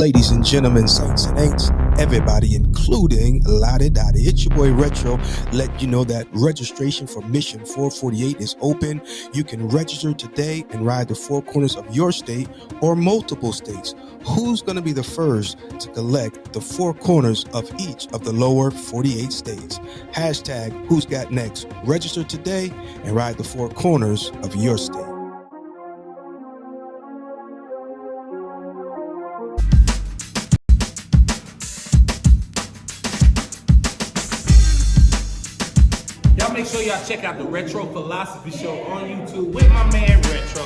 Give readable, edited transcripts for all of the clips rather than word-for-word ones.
ladies and gentlemen, saints and ain'ts, everybody, including Lottie Dottie. It's your boy Retro. Let you know that registration for Mission 448 is open. You can register today and ride the four corners of your state or multiple states. Who's going to be the first to collect the four corners of each of the lower 48 states? Hashtag Who's Got Next. Register today and ride the four corners of your state. Make sure y'all check out the Retro Philosophy Show on YouTube with my man Retro.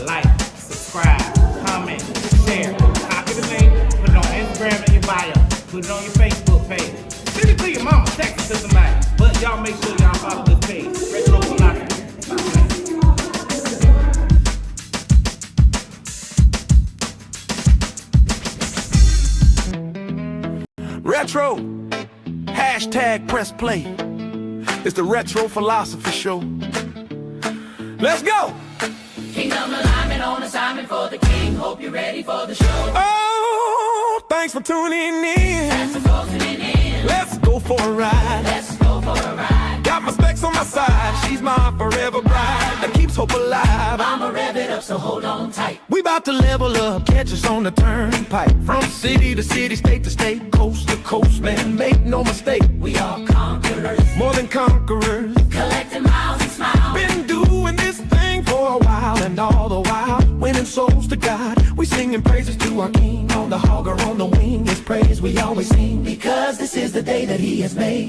Like, subscribe, comment, share, copy the link, put it on Instagram in your bio, put it on your Facebook page. Send it to your mama, text it to somebody. But y'all make sure y'all follow this page, Retro Philosophy. Retro, hashtag press play. It's the Retro Philosophy Show. Let's go! Kingdom alignment on assignment for the king. Hope you're ready for the show. Oh, thanks for tuning in. Thanks for tuning in. Let's go for a ride. Let's go for a ride. Got my specs on my side. She's my forever bride that keeps hope alive. I'ma rev it up, so hold on tight. We about to level up, catch us on the turnpike. From city to city, state to state, coast to coast, man, make no mistake. We are conquerors, more than conquerors, collecting miles and smiles. Been doing this thing for a while, and all the while winning souls to God. We singing praises to our King. On the hog or on the wing, His praise we always sing, because this is the day that He has made.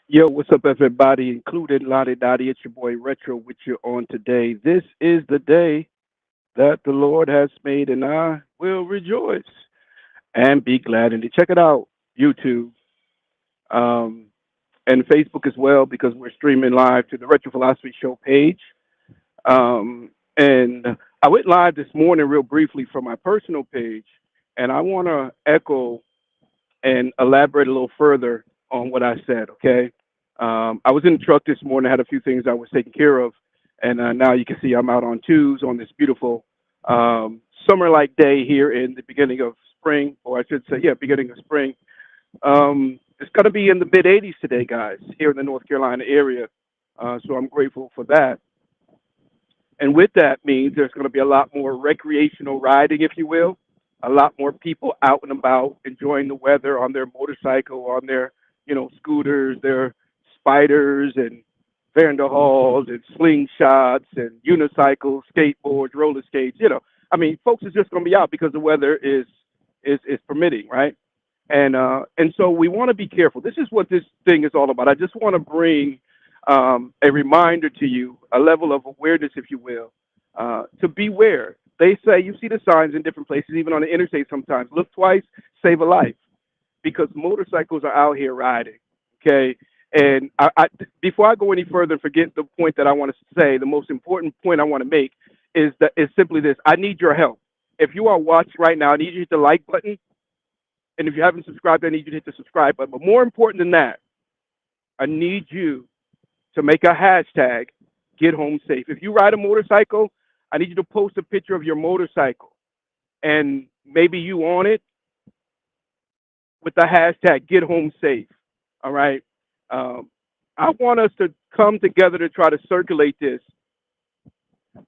Yo, what's up, everybody, included Lottie Dottie. It's your boy Retro with you on today. This is the day that the Lord has made, and I will rejoice and be glad in it. Check it out, YouTube, and Facebook as well, because we're streaming live to the Retro Philosophy Show page. And I went live this morning real briefly from my personal page, and I want to echo and elaborate a little further on what I said, okay? I was in the truck this morning, I had a few things I was taking care of, and now you can see I'm out on twos on this beautiful summer-like day here in the beginning of spring, or I should say, beginning of spring. It's going to be in the mid-80s today, guys, here in the North Carolina area, so I'm grateful for that. And with that means there's going to be a lot more recreational riding, if you will, a lot more people out and about enjoying the weather on their motorcycle, on their scooters, their spiders and Vanderhalls and slingshots and unicycles, skateboards, roller skates. I mean, folks is just going to be out because the weather is permitting, right? And so we want to be careful. This is what this thing is all about. I just want to bring a reminder to you, a level of awareness, if you will, to beware. They say, you see the signs in different places, even on the interstate sometimes. Look twice, save a life. Because motorcycles are out here riding, okay? And I before I go any further and forget the point that I want to say, the most important point I want to make is simply this. I need your help. If you are watching right now, I need you to hit the like button. And if you haven't subscribed, I need you to hit the subscribe button. But more important than that, I need you to make a hashtag, get home safe. If you ride a motorcycle, I need you to post a picture of your motorcycle. And maybe you on it, with the hashtag get home safe. All right. I want us to come together to try to circulate this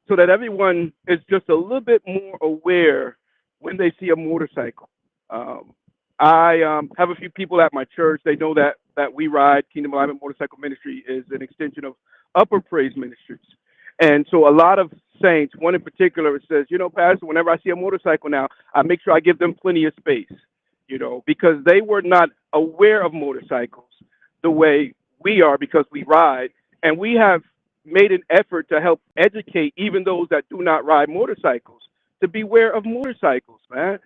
so that everyone is just a little bit more aware when they see a motorcycle. I have a few people at my church. They know that we ride. Kingdom Alignment Motorcycle Ministry is an extension of Upper Praise Ministries. And so a lot of saints, one in particular, says, Pastor, whenever I see a motorcycle now, I make sure I give them plenty of space. Because they were not aware of motorcycles the way we are, because we ride. And we have made an effort to help educate even those that do not ride motorcycles to beware of motorcycles, man.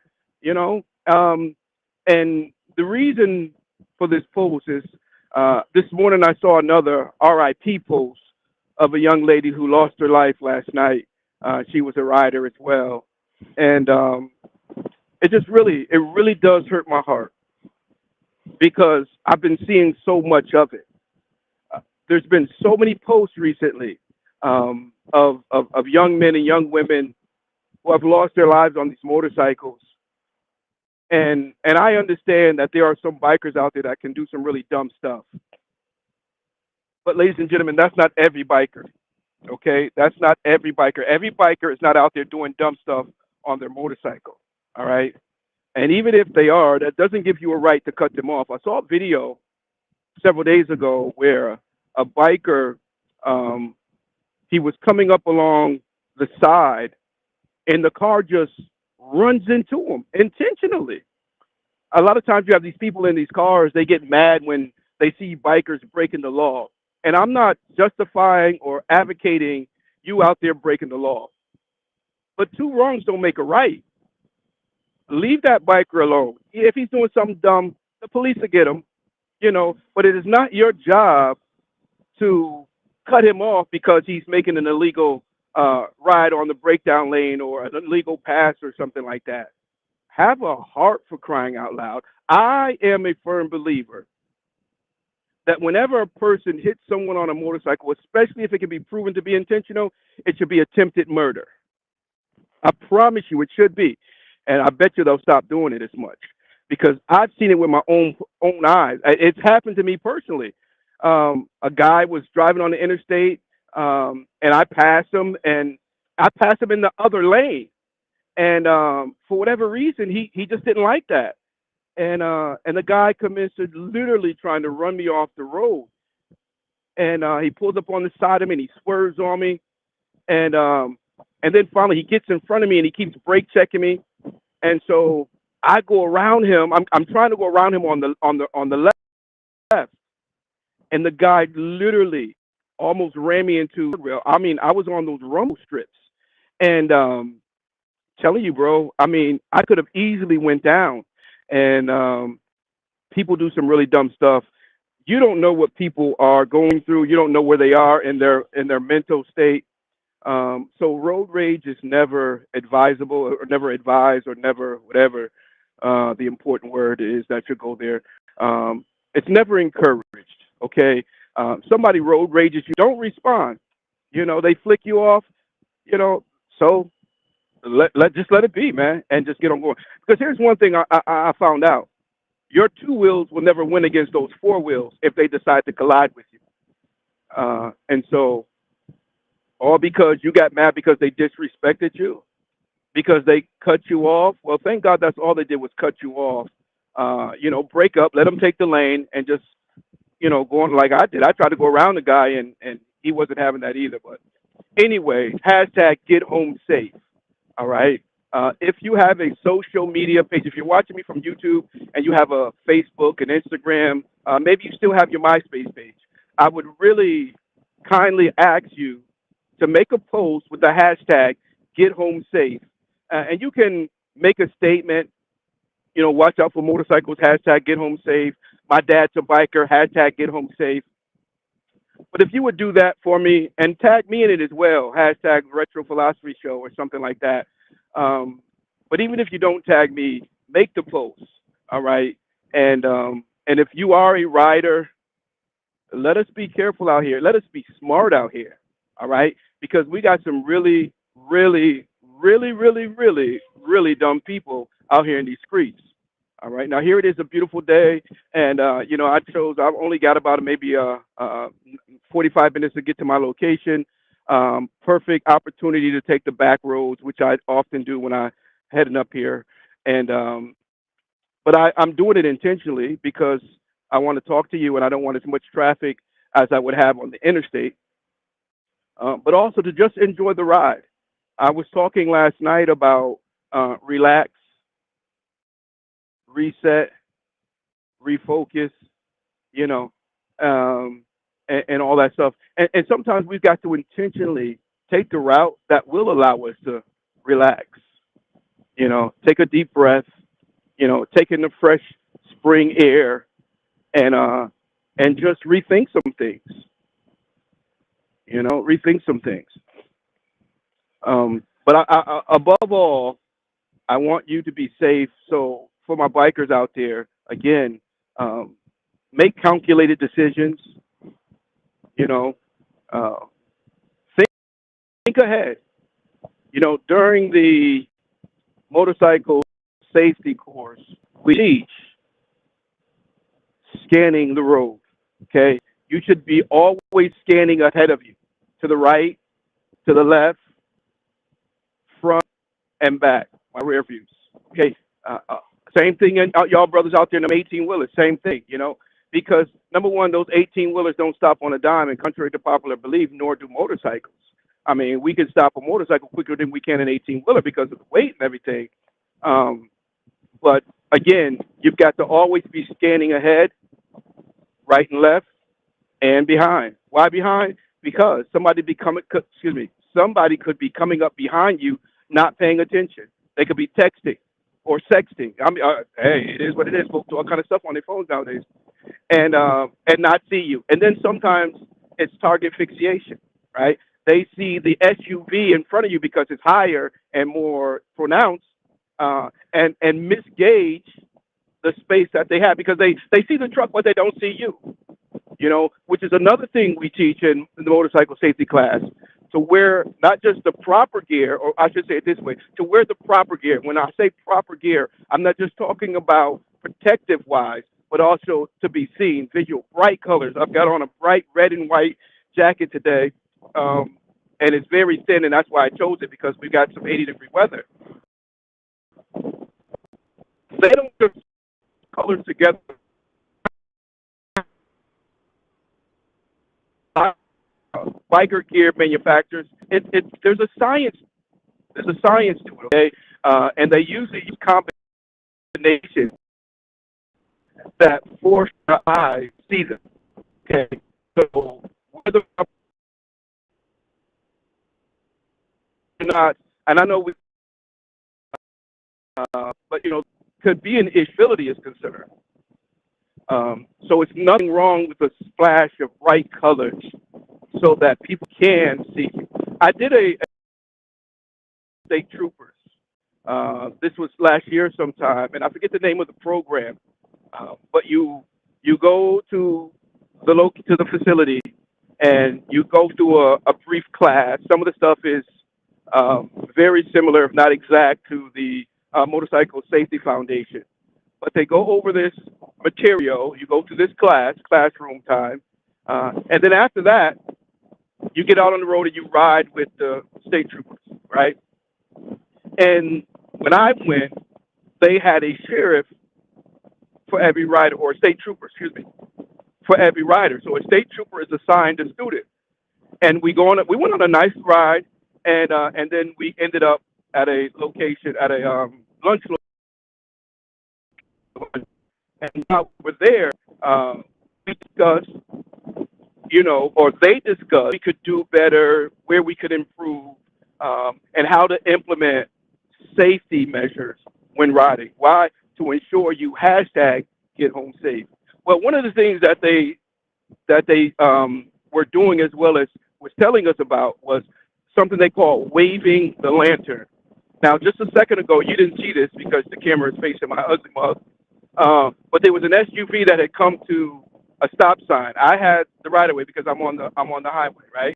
And the reason for this post is this morning I saw another RIP post of a young lady who lost her life last night. She was a rider as well. And it really does hurt my heart, because I've been seeing so much of it. There's been so many posts recently of young men and young women who have lost their lives on these motorcycles And I understand that there are some bikers out there that can do some really dumb stuff. But ladies and gentlemen, that's not every biker. Okay, that's not every biker. Every biker is not out there doing dumb stuff on their motorcycle. All right, and even if they are, that doesn't give you a right to cut them off. I saw a video several days ago where a biker, um, he was coming up along the side, and the car just runs into him intentionally. A lot of times you have these people in these cars, they get mad when they see bikers breaking the law. And I'm not justifying or advocating you out there breaking the law. But two wrongs don't make a right. Leave that biker alone. If he's doing something dumb, the police will get him, but it is not your job to cut him off because he's making an illegal ride on the breakdown lane or an illegal pass or something like that. Have a heart, for crying out loud. I am a firm believer that whenever a person hits someone on a motorcycle, especially if it can be proven to be intentional, it should be attempted murder. I promise you it should be. And I bet you they'll stop doing it as much because I've seen it with my own eyes. It's happened to me personally. A guy was driving on the interstate, and I passed him, and I passed him in the other lane. And for whatever reason, he just didn't like that. And the guy commenced to literally trying to run me off the road. And he pulls up on the side of me and he swerves on me. And then finally he gets in front of me and he keeps brake checking me. And so I go around him. I'm trying to go around him on the left. And the guy literally almost ran me into rail. I mean, I was on those rumble strips. And telling you, bro, I mean, I could have easily went down. And people do some really dumb stuff. You don't know what people are going through. You don't know where they are in their mental state. So road rage is never advisable or never advised or never whatever. The important word is that you go there. It's never encouraged. Okay. Somebody road rages, you don't respond. They flick you off. So just let it be, man, and just get on going. Because here's one thing I found out: your two wheels will never win against those four wheels if they decide to collide with you. And so, all because you got mad because they disrespected you, because they cut you off. Well, thank God that's all they did was cut you off. Break up, let them take the lane, and just go on like I did. I tried to go around the guy, and he wasn't having that either. But anyway, hashtag get home safe. All right. If you have a social media page, if you're watching me from YouTube and you have a Facebook and Instagram, maybe you still have your MySpace page, I would really kindly ask you to make a post with the hashtag get home safe. And you can make a statement, watch out for motorcycles, hashtag get home safe. My dad's a biker, hashtag get home safe. But if you would do that for me and tag me in it as well, hashtag Retro Philosophy Show or something like that. But even if you don't tag me, make the post. All right. And if you are a rider, let us be careful out here. Let us be smart out here. All right. Because we got some really, really, really, really, really, really dumb people out here in these streets. All right. Now here it is, a beautiful day, and I've only got about maybe 45 minutes to get to my location. Perfect opportunity to take the back roads, which I often do when I heading up here, and but I'm doing it intentionally because I want to talk to you, and I don't want as much traffic as I would have on the interstate, but also to just enjoy the ride. I was talking last night about relax, reset, refocus, you know, and all that stuff. And sometimes we've got to intentionally take the route that will allow us to relax, take a deep breath, take in the fresh spring air and just rethink some things, rethink some things. But above all, I want you to be safe. So for my bikers out there, again, make calculated decisions. Uh, think ahead. During the motorcycle safety course, we teach scanning the road. Okay, you should be always scanning ahead of you, to the right, to the left, front, and back. My rear views. Okay, uh, uh, same thing, and y'all brothers out there in them 18 wheelers, same thing. Because number one, those 18 wheelers don't stop on a dime, and contrary to popular belief, nor do motorcycles. I mean, we can stop a motorcycle quicker than we can an 18 wheeler because of the weight and everything. Um, but again, you've got to always be scanning ahead, right and left, and behind. Why behind? Because somebody could be coming up behind you, not paying attention. They could be texting or sexting. I mean, hey, it is what it is. Folks do all kind of stuff on their phones nowadays, and not see you. And then sometimes it's target fixation, right? They see the SUV in front of you because it's higher and more pronounced, and misgauge the space that they have because they see the truck but they don't see you. Which is another thing we teach in the motorcycle safety class, to wear not just the proper gear, or I should say it this way, to wear the proper gear. When I say proper gear, I'm not just talking about protective wise, but also to be seen, visual, bright colors. I've got on a bright red and white jacket today, and it's very thin, and that's why I chose it, because we got some 80-degree weather. They don't put colors together. Biker gear manufacturers, there's a science. There's a science to it, okay? And they usually use combinations that force your eyes to see them, okay? So whether or not, and I know but could be an issue is concerned. So it's nothing wrong with a splash of bright colors so that people can see you. I did a state troopers. This was last year sometime, and I forget the name of the program. But you go to the facility, and you go through a brief class. Some of the stuff is very similar, if not exact, to the Motorcycle Safety Foundation. But they go over this material. You go to this classroom time, and then after that, you get out on the road and you ride with the state troopers, right? And when I went, they had a sheriff for every rider, or a state trooper, excuse me, for every rider. So a state trooper is assigned a student, and we went on a nice ride, and then we ended up at a location at a lunch location. And while we're there, we discussed, or they discussed we could do better, where we could improve, and how to implement safety measures when riding. Why? To ensure you hashtag get home safe. Well, one of the things that they were doing, as well as was telling us about, was something they call waving the lantern. Now, just a second ago, you didn't see this because the camera is facing my ugly mug. But there was an SUV that had come to a stop sign. I had the right of way because I'm on the highway, right?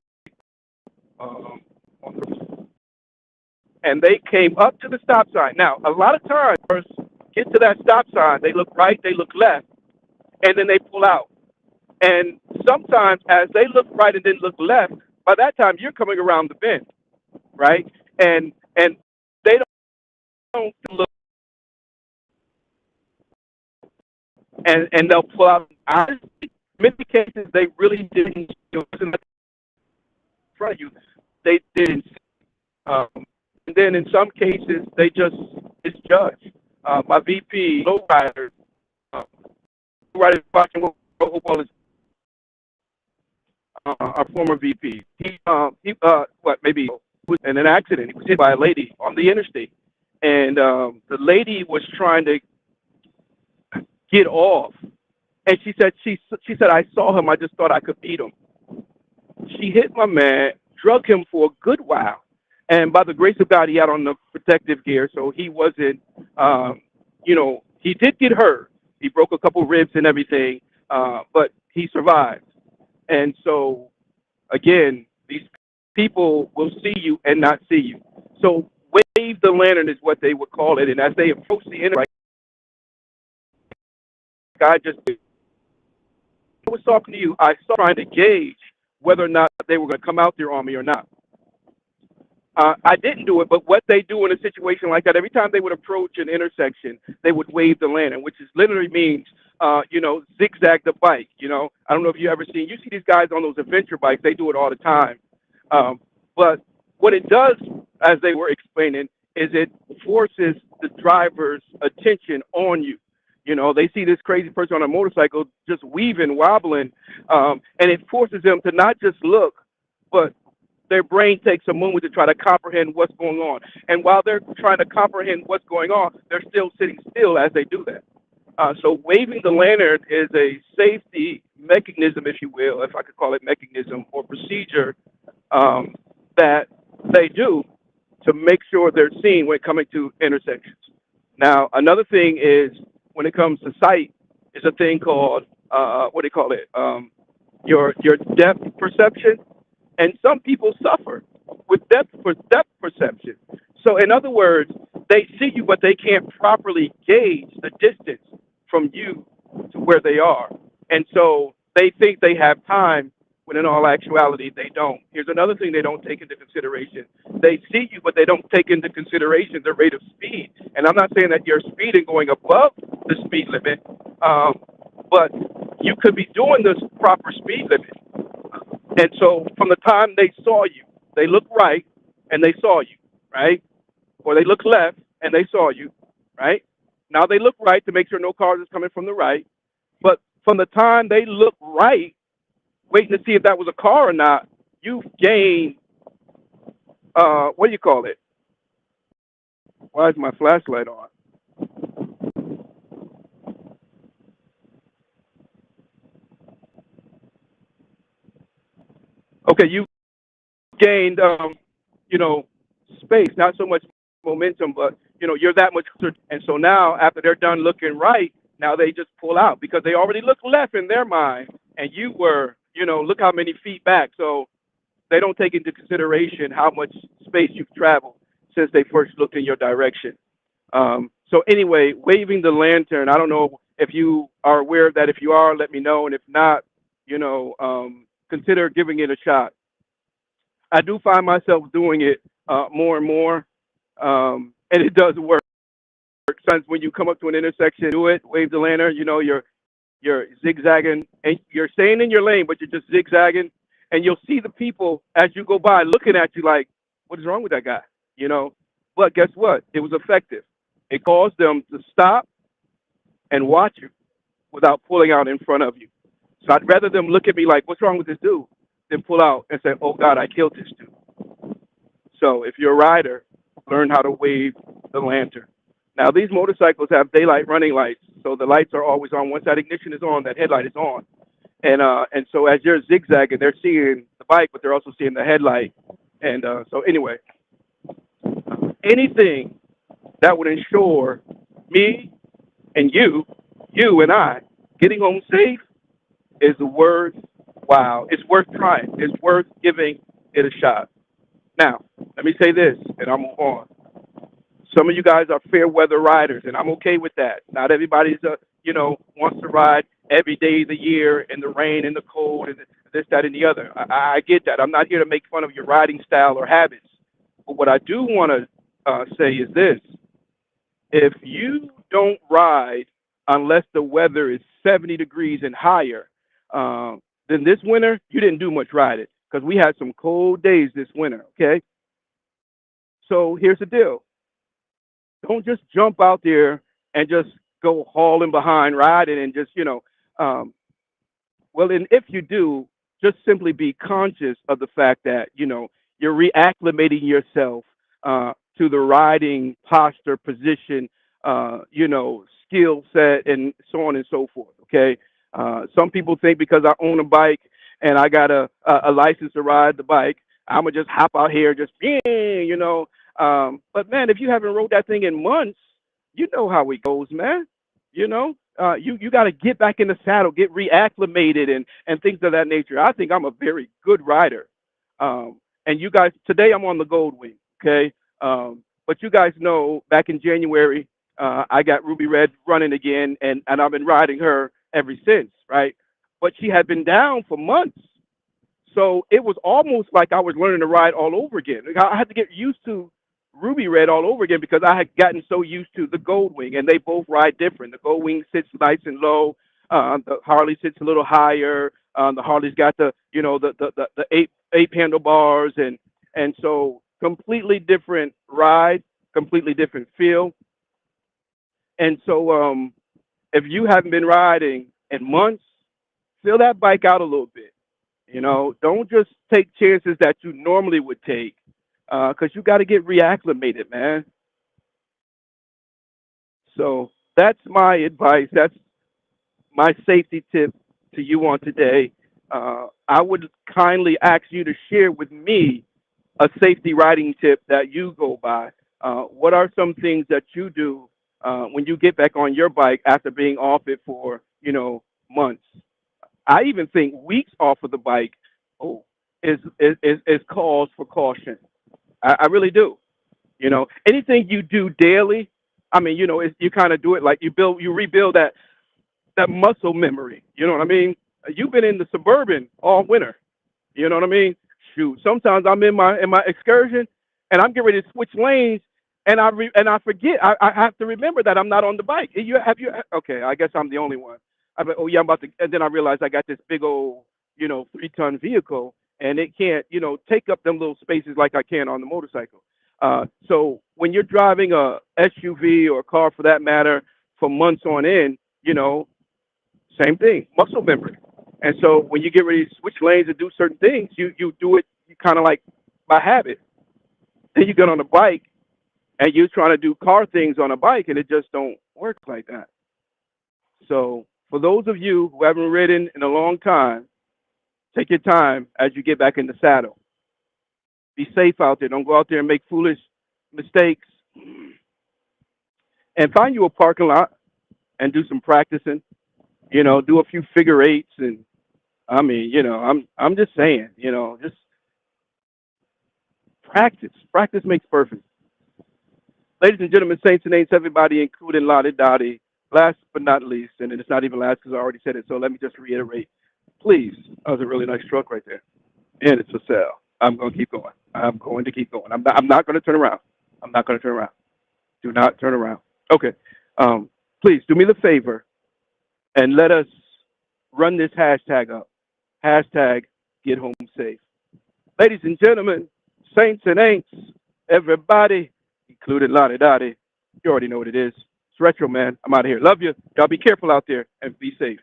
And they came up to the stop sign. Now, a lot of times, first get to that stop sign, they look right, they look left, and then they pull out. And sometimes, as they look right and then look left, by that time you're coming around the bend, right? And they don't look, and they'll pull out. Honestly, in many cases, they really didn't. In front of you, they didn't. And then in some cases, they just misjudge. My VP, lowrider, lowrider watching football is our former VP. He maybe was in an accident. He was hit by a lady on the interstate, and the lady was trying to get off, and she said I saw him. I just thought I could beat him. She hit my man, drug him for a good while, and by the grace of God, he had on the protective gear, so he wasn't. He did get hurt. He broke a couple ribs and everything, but he survived. And so, again, these people will see you and not see you. So wave the lantern is what they would call it. And as they approach the end, guy just I was talking to you. I started trying to gauge whether or not they were going to come out there on me or not. I didn't do it, but what they do in a situation like that, every time they would approach an intersection, they would wave the lantern, which is literally means, zigzag the bike. I don't know if you ever seen, you see these guys on those adventure bikes, they do it all the time. But what it does, as they were explaining, is it forces the driver's attention on you. They see this crazy person on a motorcycle just weaving, wobbling, and it forces them to not just look, but their brain takes a moment to try to comprehend what's going on. And while they're trying to comprehend what's going on, they're still sitting still as they do that. So waving the lantern is a safety mechanism, if you will, if I could call it mechanism or procedure, that they do to make sure they're seen when coming to intersections. Now, another thing is when it comes to sight, is a thing called what do you call it? Your depth perception, and some people suffer with depth perception. So, in other words, they see you, but they can't properly gauge the distance from you to where they are, and so they think they have time when in all actuality they don't. Here's another thing they don't take into consideration. They see you, but they don't take into consideration the rate of speed. And I'm not saying that you're speeding going above the speed limit, but you could be doing this proper speed limit. And so from the time they saw you, they looked right and they saw you, right? Or they looked left and they saw you, right? Now they look right to make sure no cars is coming from the right. But from the time they look right, waiting to see if that was a car or not, you've gained, what do you call it? Why is my flashlight on? Okay, you gained, space, not so much momentum, but, you're that much closer. And so now, after they're done looking right, now they just pull out because they already looked left in their mind, and you were, look how many feet back. So they don't take into consideration how much space you've traveled since they first looked in your direction. So anyway, waving the lantern, I don't know if you are aware of that. If you are, let me know. And if not, consider giving it a shot. I do find myself doing it more and more, and it does work. Sometimes when you come up to an intersection, do it, wave the lantern. You're zigzagging, and you're staying in your lane, but you're just zigzagging, and you'll see the people as you go by looking at you like, "What is wrong with that guy?" But guess what? It was effective. It caused them to stop and watch you without pulling out in front of you. So I'd rather them look at me like, "What's wrong with this dude?" than pull out and say, "Oh God, I killed this dude." So if you're a rider, learn how to wave the lantern. Now these motorcycles have daylight running lights, so the lights are always on. Once that ignition is on, that headlight is on. And so as you're zigzagging, they're seeing the bike, but they're also seeing the headlight. And so anyway, anything that would ensure me and you and I getting home safe is worthwhile. It's worth trying. It's worth giving it a shot. Now, let me say this, and I'll move on. Some of you guys are fair weather riders, and I'm okay with that. Not everybody's, wants to ride every day of the year in the rain and the cold and this, that, and the other. I get that. I'm not here to make fun of your riding style or habits. But what I do want to say is this. If you don't ride unless the weather is 70 degrees and higher, then this winter, you didn't do much riding because we had some cold days this winter, okay? So here's the deal. Don't just jump out there and just go hauling behind riding and just, well, and if you do, just simply be conscious of the fact that, you're reacclimating yourself to the riding posture, position, skill set, and so on and so forth, okay? Some people think because I own a bike and I got a license to ride the bike, I'm going to just hop out here, just, but man, if you haven't rode that thing in months, you know how it goes, man. You got to get back in the saddle, get reacclimated, and things of that nature. I think I'm a very good rider. And you guys, today I'm on the Gold Wing, okay? But you guys know back in January, I got Ruby Red running again, and I've been riding her ever since, right? But she had been down for months. So it was almost like I was learning to ride all over again. I had to get used to Ruby Red all over again because I had gotten so used to the Gold Wing, and they both ride different. The Gold Wing sits nice and low. The Harley sits a little higher. The Harley's got the eight handlebars, and so completely different ride, completely different feel. And so if you haven't been riding in months, fill that bike out a little bit. Don't just take chances that you normally would take, because you got to get reacclimated, man. So that's my advice. That's my safety tip to you on today. I would kindly ask you to share with me a safety riding tip that you go by. What are some things that you do when you get back on your bike after being off it for, months? I even think weeks off of the bike is cause for caution. I really do. Anything you do daily, I mean, you kind of do it like you rebuild that muscle memory. You know what I mean? You've been in the Suburban all winter. You know what I mean? Shoot, sometimes I'm in my excursion and I'm getting ready to switch lanes, and I forget. I have to remember that I'm not on the bike. Okay, I guess I'm the only one. Oh yeah, I'm about to, and then I realize I got this big old 3-ton vehicle, and it can't take up them little spaces like I can on the motorcycle. So when you're driving a SUV or a car for that matter for months on end, same thing, muscle memory. And so when you get ready to switch lanes and do certain things, you do it kind of like by habit. Then you get on a bike and you're trying to do car things on a bike, and it just don't work like that. So for those of you who haven't ridden in a long time, take your time as you get back in the saddle. Be safe out there. Don't go out there and make foolish mistakes. And find you a parking lot and do some practicing. Do a few figure eights, and I mean, I'm just saying, just practice. Practice makes perfect. Ladies and gentlemen, saints and ain'ts, everybody, including Lottie Dottie, last but not least, and it's not even last because I already said it, so let me just reiterate. Please, that was a really nice truck right there, and it's for sale. I'm going to keep going. I'm going to keep going. I'm not going to turn around. I'm not going to turn around. Do not turn around. Okay. Please do me the favor and let us run this hashtag up. Hashtag get home safe. Ladies and gentlemen, saints and ain'ts, everybody, including Lottie Dottie, you already know what it is. It's Retro, man. I'm out of here. Love you. Y'all be careful out there and be safe.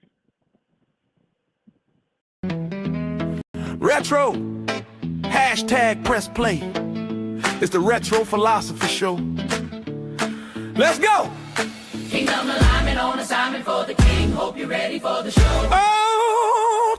Retro, hashtag press play. It's the Retro Philosophy Show. Let's go! Kingdom alignment on assignment for the king. Hope you're ready for the show. Oh!